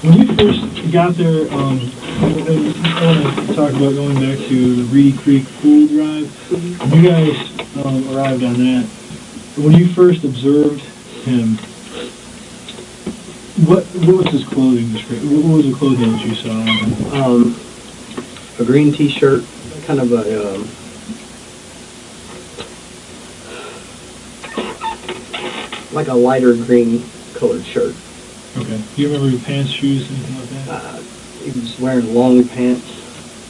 When you first got there, I want to talk about going back to the Reedy Creek pool drive. When you guys arrived on that, when you first observed him, what was his clothing description? What was the clothing that you saw on him? A green t-shirt, kind of a like a lighter green colored shirt. Okay. Do you remember your pants, shoes, anything like that? He was wearing long pants.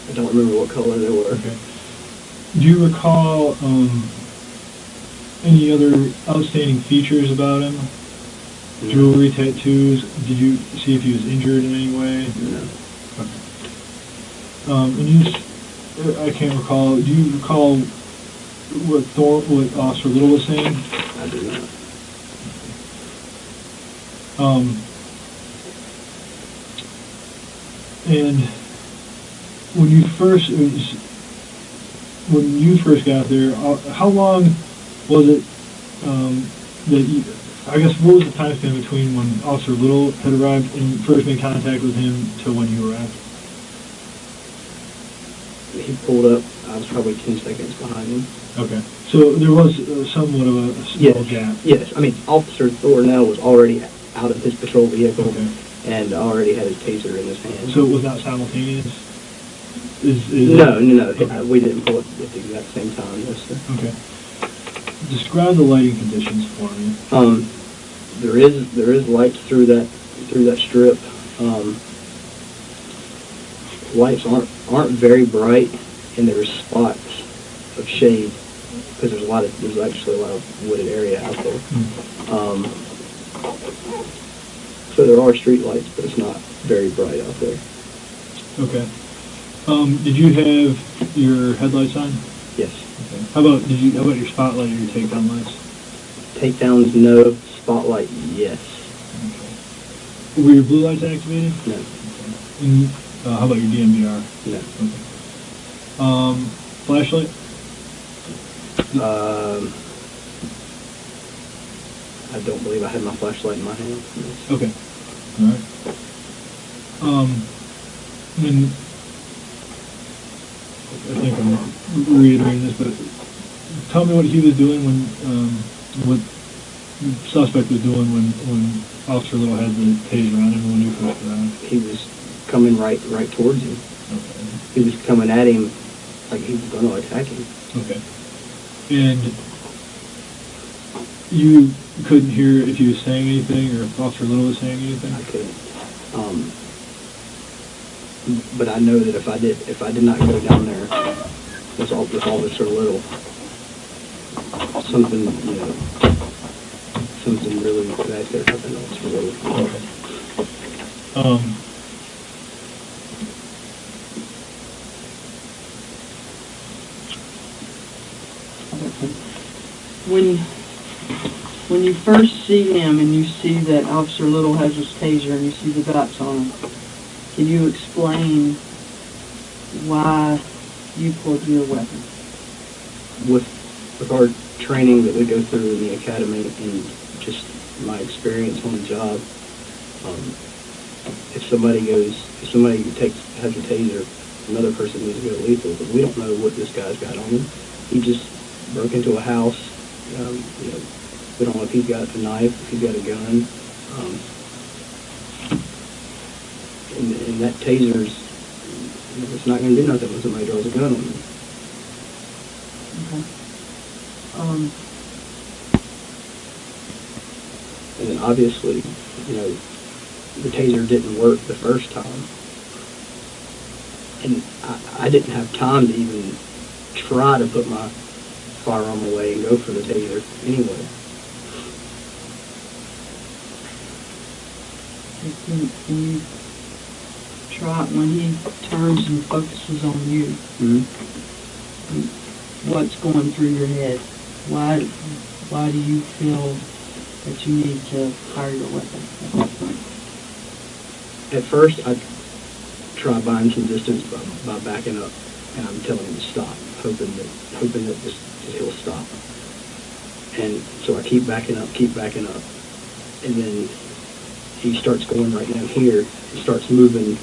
I don't remember what color they were. Okay. Do you recall any other outstanding features about him? No. Jewelry, tattoos? Did you see if he was injured in any way? No. Okay. I can't recall. Do you recall what Officer Little was saying? I do not. And when you first got there, how long was it that you, I guess, what was the time span between when Officer Little had arrived and first made contact with him to when you arrived? He pulled up. I was probably 10 seconds behind him. Okay. So there was somewhat of a small gap. Yes. I mean, Officer Thornell was already out of his patrol vehicle and already had his taser in his hand. So it was not simultaneous? No. Okay. We didn't pull it at the exact same time, yes, sir. Okay. Describe the lighting conditions for me. There is lights through that strip. Lights aren't very bright, and there's spots of shade because there's actually a lot of wooded area out there. So there are street lights, but it's not very bright out there. Okay. Did you have your headlights on? Yes. Okay. How about your spotlight or your takedown lights? Takedowns, no. Spotlight, yes. Okay. Were your blue lights activated? No. Okay. And how about your DMVR? No. Okay. Flashlight? I don't believe I had my flashlight in my hand. Yes. Okay. All right. And I think I'm reiterating this, but tell me what he was doing what the suspect was doing when Officer Little had the taser on him when he first arrived. He was coming right towards him. Okay. He was coming at him like he was going to attack him. Okay. And you couldn't hear if he was saying anything or if Officer Little was saying anything? I couldn't. But I know that if I did not go down there with Officer Little, something really bad could have happened to Officer Little. Okay. When you first see him and you see that Officer Little has his taser and you see the dots on him, can you explain why you pulled your weapon? With our training that we go through in the academy and just my experience on the job, if somebody has a taser, another person needs to go lethal, but we don't know what this guy's got on him. He just broke into a house. We don't know if he's got a knife, if he's got a gun. And that taser's, it's not going to do nothing when somebody draws a gun on you. Okay. And then obviously, the taser didn't work the first time. And I didn't have time to even try to put my firearm away and go for the taser anyway. Can you try, when he turns and focuses on you, what's going through your head? Why do you feel that you need to fire your weapon at that point? At first, I try buying some distance by backing up, and I'm telling him to stop, hoping that he'll stop. And so I keep backing up, and then he starts going right down here. He starts moving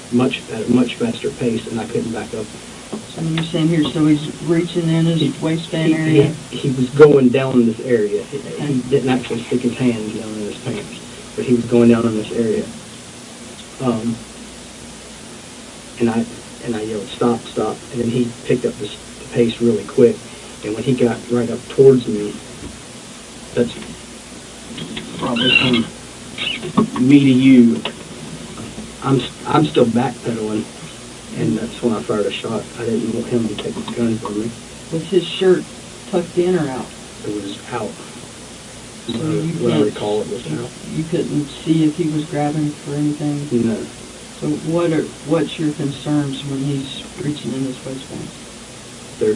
at a much faster pace, and I couldn't back up. So you're saying here, so he's reaching in his waistband area? He was going down in this area. He didn't actually stick his hands down in his pants, but he was going down in this area. And I yelled, stop, and then he picked up the pace really quick, and when he got right up towards me, that's probably from me to you, I'm still backpedaling, and that's when I fired a shot. I didn't want him to take his gun from me. Was his shirt tucked in or out? It was out. So What I recall, it was out. You couldn't see if he was grabbing for anything? No. So what's your concerns when he's reaching in his waistband? There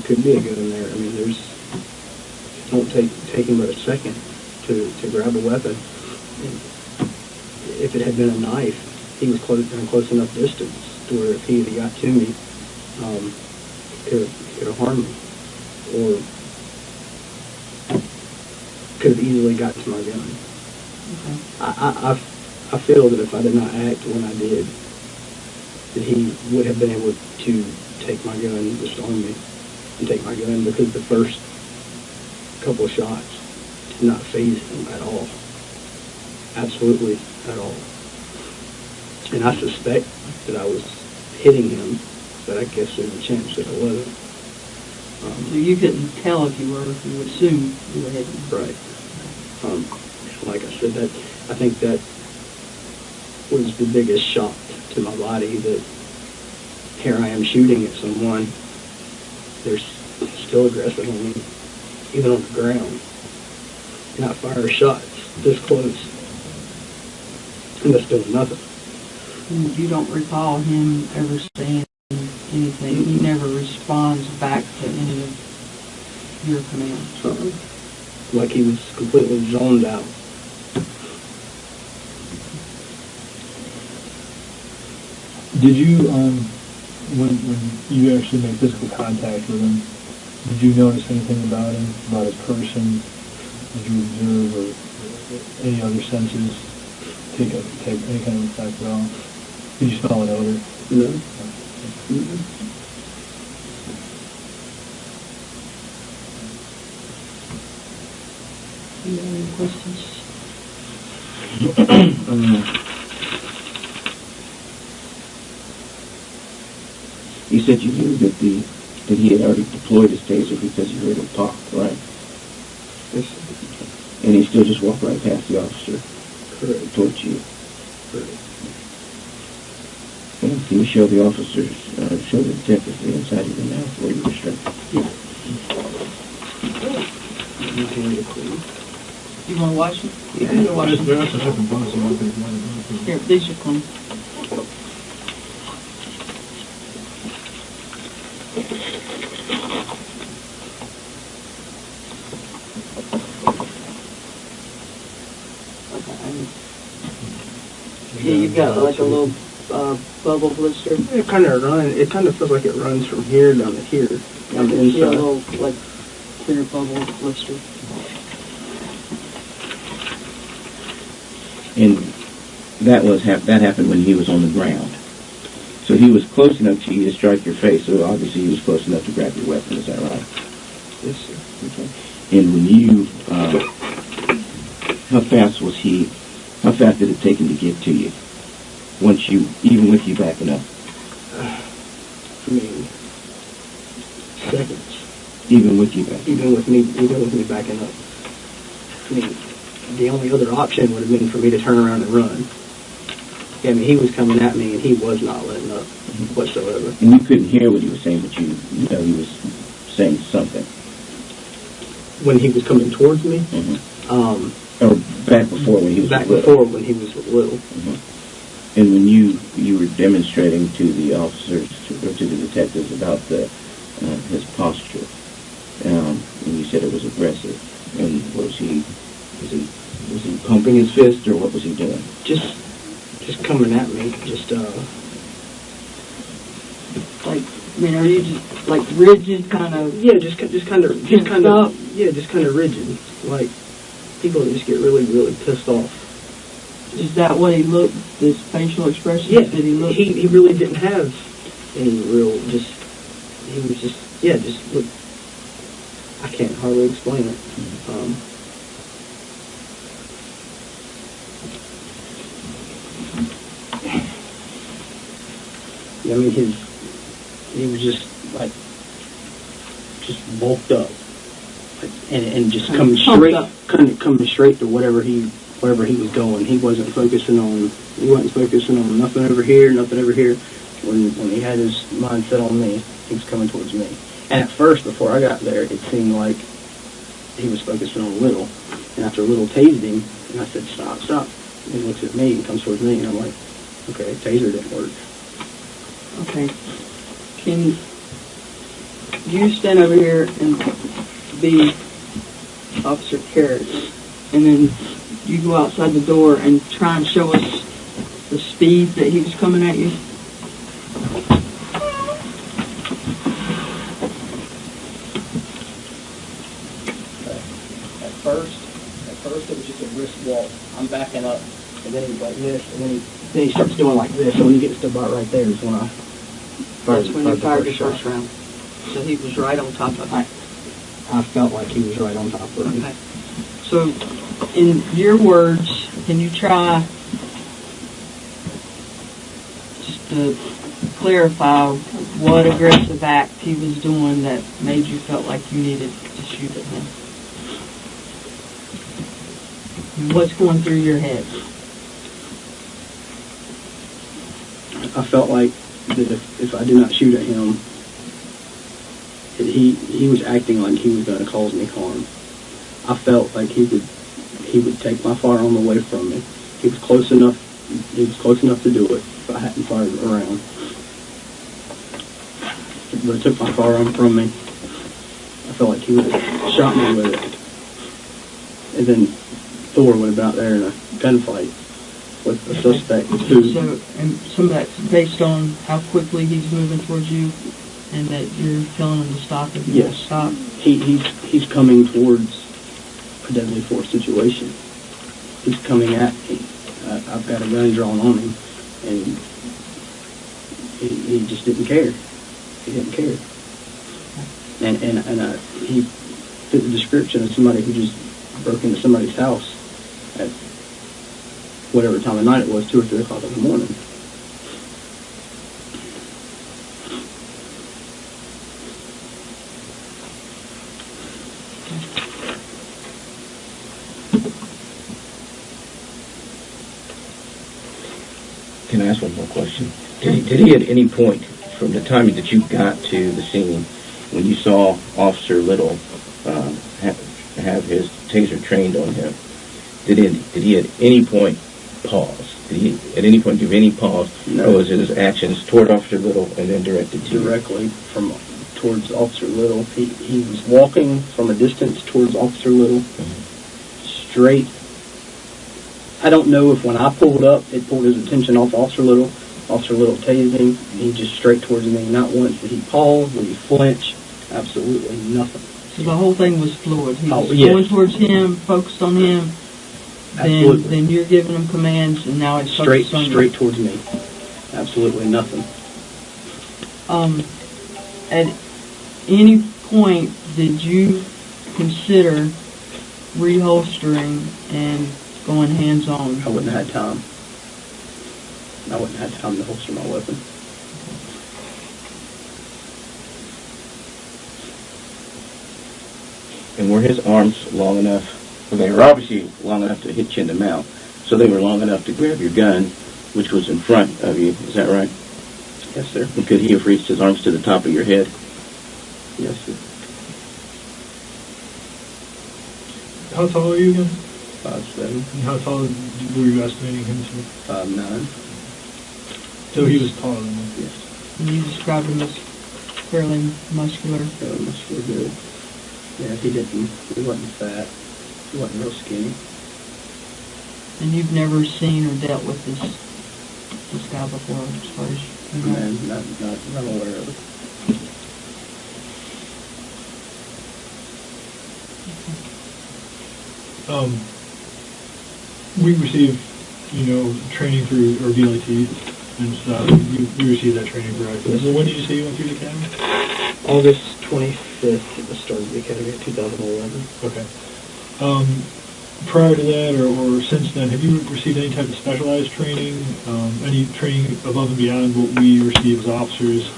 could be a gun there. I mean, it don't take him but a second to grab a weapon. And if it had been a knife, he was close enough distance to where if he had got to me, he could have harmed me, or could have easily got to my gun. Okay. I feel that if I did not act when I did, that he would have been able to take my gun, disarm me, and take my gun, because the first couple of shots did not faze him at all. Absolutely at all. And I suspect that I was hitting him, but I guess there's a chance that I wasn't. So you couldn't tell if you were, you would assume you were hitting. Right. Like I said, I think that was the biggest shock to my body, that here I am shooting at someone, they're still aggressive on me, even on the ground, and I fire shots this close, and that's doing nothing. You don't recall him ever saying anything. He never responds back to any of your commands. Like he was completely zoned out. Did you, when you actually make physical contact with him, did you notice anything about him, about his person? Did you observe or any other senses take any kind of effect at all? Did you smell an odor? No. You have any questions? You said you knew that he had already deployed his taser because you heard him talk, right? Yes. And he still just walked right past the officer. Correct. Towards you. Correct. Well, can you show the officers, show the detectives the inside of the mouth where you were struck? Yeah. You want to watch them? Yeah. You watch them. That's an open box, so I think one of them. Here, these are clean. Yeah, you've got like a little bubble blister. It kind of feels like it runs from here down to here, on the Yeah, a inside. little like clear bubble blister. And that happened when he was on the ground. So he was close enough to you to strike your face, so obviously he was close enough to grab your weapon, is that right? Yes, sir. Okay. And when you, how fast did it take him to get to you? Even with you backing up? I mean, seconds. Even with you backing up? Even with me backing up. I mean, the only other option would have been for me to turn around and run. Yeah, I mean, he was coming at me, and he was not letting up whatsoever. And you couldn't hear what he was saying, but you know he was saying something. When he was coming towards me, Or back before when he was back little. before when he was little. And when you were demonstrating to the officers or to the detectives about his posture, and you said it was aggressive, and was he pumping his fist, or what was he doing? Just coming at me, Like, I mean, are you just like rigid, kind of? yeah, just kind of rigid. Like people that just get really, really pissed off. Is that what he looked? His facial expression? Yeah, Did he look? he really didn't have any real. He was just look. I can't hardly explain it. I mean, he was just bulked up, and just coming straight to wherever he was going. He wasn't focusing on nothing over here. When he had his mind set on me, he was coming towards me. And at first, before I got there, it seemed like he was focusing on Little. And after Little tased him, and I said, stop. And he looks at me and comes towards me, and I'm like, okay, taser didn't work. Okay. Can you stand over here and be Officer Kerrick, and then you go outside the door and try and show us the speed that he was coming at you? At first it was just a brisk walk. I'm backing up, and then he's like this, and then he starts doing like this. So when he gets to about right there is when I fired. That's when you fired your shot. first round. So he was right on top of it. I felt like he was right on top of me. Okay. So, in your words, can you try just to clarify what aggressive act he was doing that made you felt like you needed to shoot at him? And what's going through your head? I felt like that if I do not shoot at him, that he was acting like he was going to cause me harm. I felt like he would take my firearm away from me. He was close enough to do it if I hadn't fired around. But it took my firearm from me. I felt like he would have shot me with it. And then Thor would have been out there in a gunfight with the suspect who... So, and some of that's based on how quickly he's moving towards you and that you're telling him to stop if he won't stop? He's coming towards a deadly force situation. He's coming at me. I've got a gun drawn on him, and he just didn't care. He didn't care. And he fit the description of somebody who just broke into somebody's house at whatever time of night it was, 2 or 3 o'clock in the morning. Can I ask one more question? Did he at any point, from the time that you got to the scene, when you saw Officer Little have his taser trained on him, did he at any point pause? Did he at any point give any pause? No. Or was it his actions toward Officer Little and then directed to you? Directly towards Officer Little. He was walking from a distance towards Officer Little, straight. I don't know if when I pulled up, it pulled his attention off Officer Little. Officer Little tased him, and he just straight towards me. Not once did he pause, did he flinch, absolutely nothing. So the whole thing was fluid. He was yes. going towards him, focused on him. Absolutely. Then you're giving him commands, and now it's focused on you. Straight towards me. Absolutely nothing. At any point, did you consider reholstering and going hands-on? I wouldn't have had time. I wouldn't have had time to holster my weapon. And were his arms long enough? Well, they were obviously long enough to hit you in the mouth. So they were long enough to grab your gun, which was in front of you. Is that right? Yes, sir. And could he have reached his arms to the top of your head? Yes, sir. How tall are you again? 5'7". And how tall were you estimating him to? 5'9". So he was taller than you. Yes. And you described him as fairly muscular. Muscular build. Yeah, he wasn't fat. He wasn't real skinny. And you've never seen or dealt with this guy before, as far as you know? Man, not aware of it. We receive, training through our VLT and stuff. You received that training through us. Yes. So when did you say you went through the academy? August 25th at the start of the academy, 2011. Okay. Prior to that or since then, have you received any type of specialized training? Any training above and beyond what we receive as officers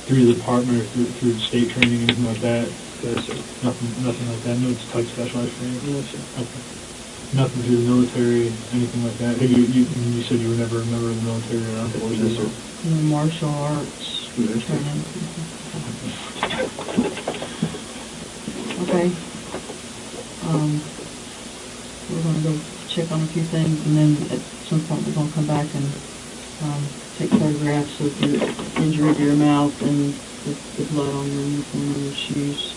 through the department or through state training, anything like that? Yes, sir. Nothing like that? No type of specialized training? Yes, sir. Okay. Nothing through the military, anything like that? You said you were never a member of the military or not? Yes, sir. Martial arts Yes, sir. training. Okay. We're going to go check on a few things, and then at some point we're going to come back and take photographs of your injury to your mouth and the blood on your uniform and your shoes.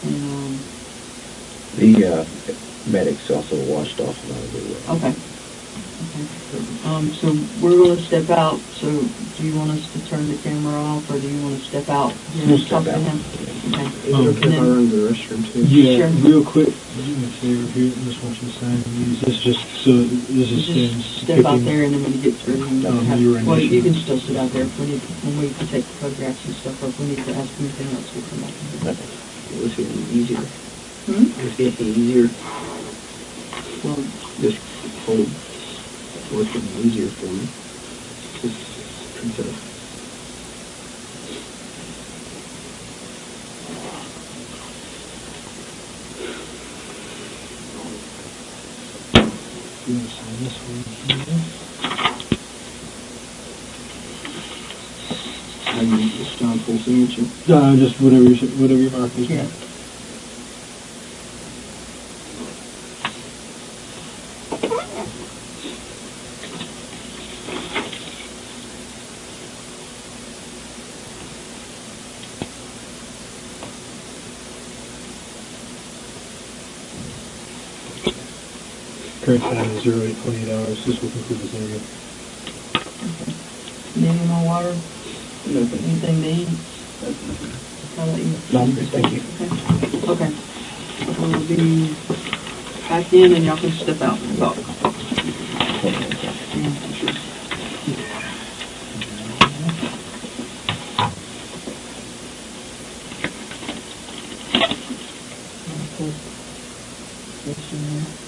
And The medics also washed off a lot of the okay. So we're going to step out, so do you want us to turn the camera off, or do you want to step out here We'll and talk step to out. him? Okay. Is it okay if I run to the restroom too? Yeah, Sure. real quick, do me a favor here, I just want you to sign these. This just, so, this is Just step out there, and then when you get through, you were well, you initiating. can still sit out there if we need, when we take photographs and stuff, or if we need to ask anything else, we'll come back and do that. It was getting easier. Hmm? It was getting easier. Well, This whole was getting easier for me. Just pretty tough. You want to sign this one here? I mean, it's not full signature. Just whatever your mark is. yeah. Current time is 08:28 hours. This will conclude this interview. Need any more water? Nothing. Anything to eat? I'll let you. No, I'm good, thank you. Okay. We'll be back in, and y'all can step out and talk. Question there.